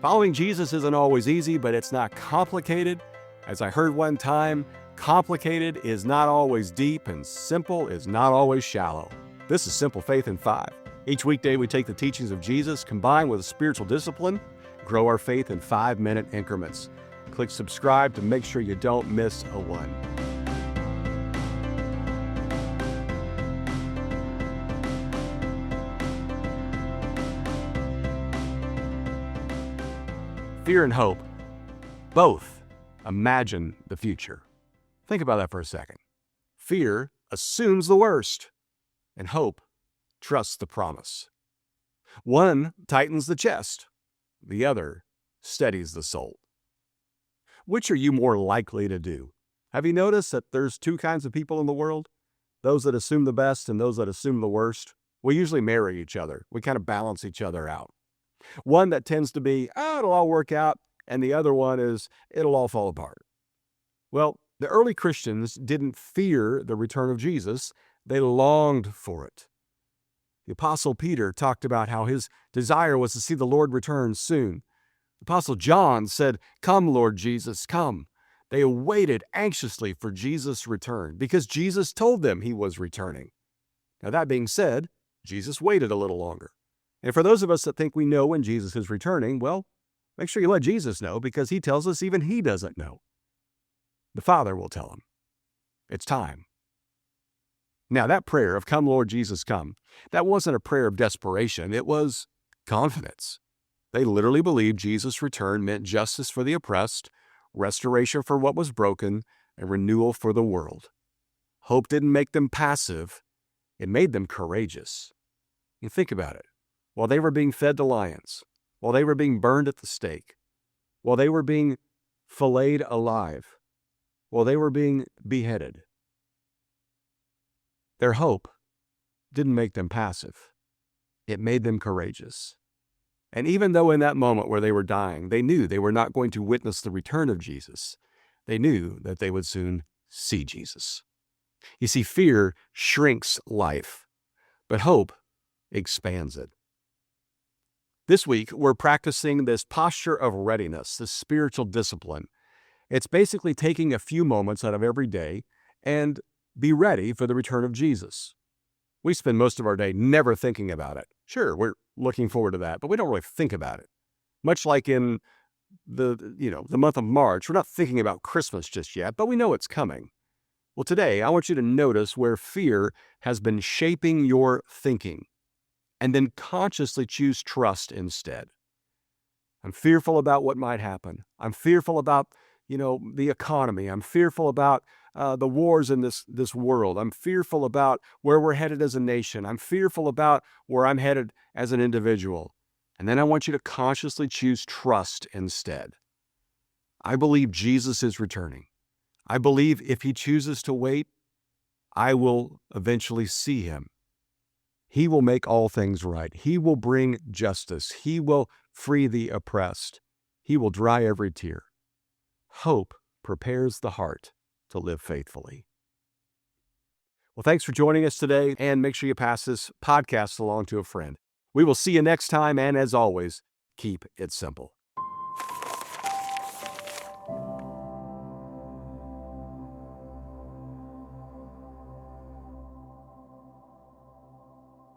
Following Jesus isn't always easy, but it's not complicated. As I heard one time, complicated is not always deep, and simple is not always shallow. This is Simple Faith in 5. Each weekday, we take the teachings of Jesus, combined with a spiritual discipline, grow our faith in 5-minute increments. Click subscribe to make sure you don't miss a one. Fear and hope both imagine the future. Think about that for a second. Fear assumes the worst, and hope trusts the promise. One tightens the chest, the other steadies the soul. Which are you more likely to do? Have you noticed that there's two kinds of people in the world? Those that assume the best and those that assume the worst. We usually marry each other. We kind of balance each other out. One that tends to be, it'll all work out, and the other one is, it'll all fall apart. Well, the early Christians didn't fear the return of Jesus. They longed for it. The Apostle Peter talked about how his desire was to see the Lord return soon. The Apostle John said, "Come, Lord Jesus, come." They awaited anxiously for Jesus' return because Jesus told them he was returning. Now, that being said, Jesus waited a little longer. And for those of us that think we know when Jesus is returning, well, make sure you let Jesus know, because he tells us even he doesn't know. The Father will tell him. It's time. Now, that prayer of "Come, Lord Jesus, come," that wasn't a prayer of desperation. It was confidence. They literally believed Jesus' return meant justice for the oppressed, restoration for what was broken, and renewal for the world. Hope didn't make them passive. It made them courageous. You think about it. While they were being fed to lions, while they were being burned at the stake, while they were being filleted alive, while they were being beheaded, their hope didn't make them passive. It made them courageous. And even though in that moment where they were dying, they knew they were not going to witness the return of Jesus, they knew that they would soon see Jesus. You see, fear shrinks life, but hope expands it. This week, we're practicing this posture of readiness, this spiritual discipline. It's basically taking a few moments out of every day and be ready for the return of Jesus. We spend most of our day never thinking about it. Sure, we're looking forward to that, but we don't really think about it. Much like in the month of March, we're not thinking about Christmas just yet, but we know it's coming. Well, today, I want you to notice where fear has been shaping your thinking, and then consciously choose trust instead. I'm fearful about what might happen. I'm fearful about, the economy. I'm fearful about the wars in this world. I'm fearful about where we're headed as a nation. I'm fearful about where I'm headed as an individual. And then I want you to consciously choose trust instead. I believe Jesus is returning. I believe if he chooses to wait, I will eventually see him. He will make all things right. He will bring justice. He will free the oppressed. He will dry every tear. Hope prepares the heart to live faithfully. Well, thanks for joining us today, and make sure you pass this podcast along to a friend. We will see you next time, and as always, keep it simple.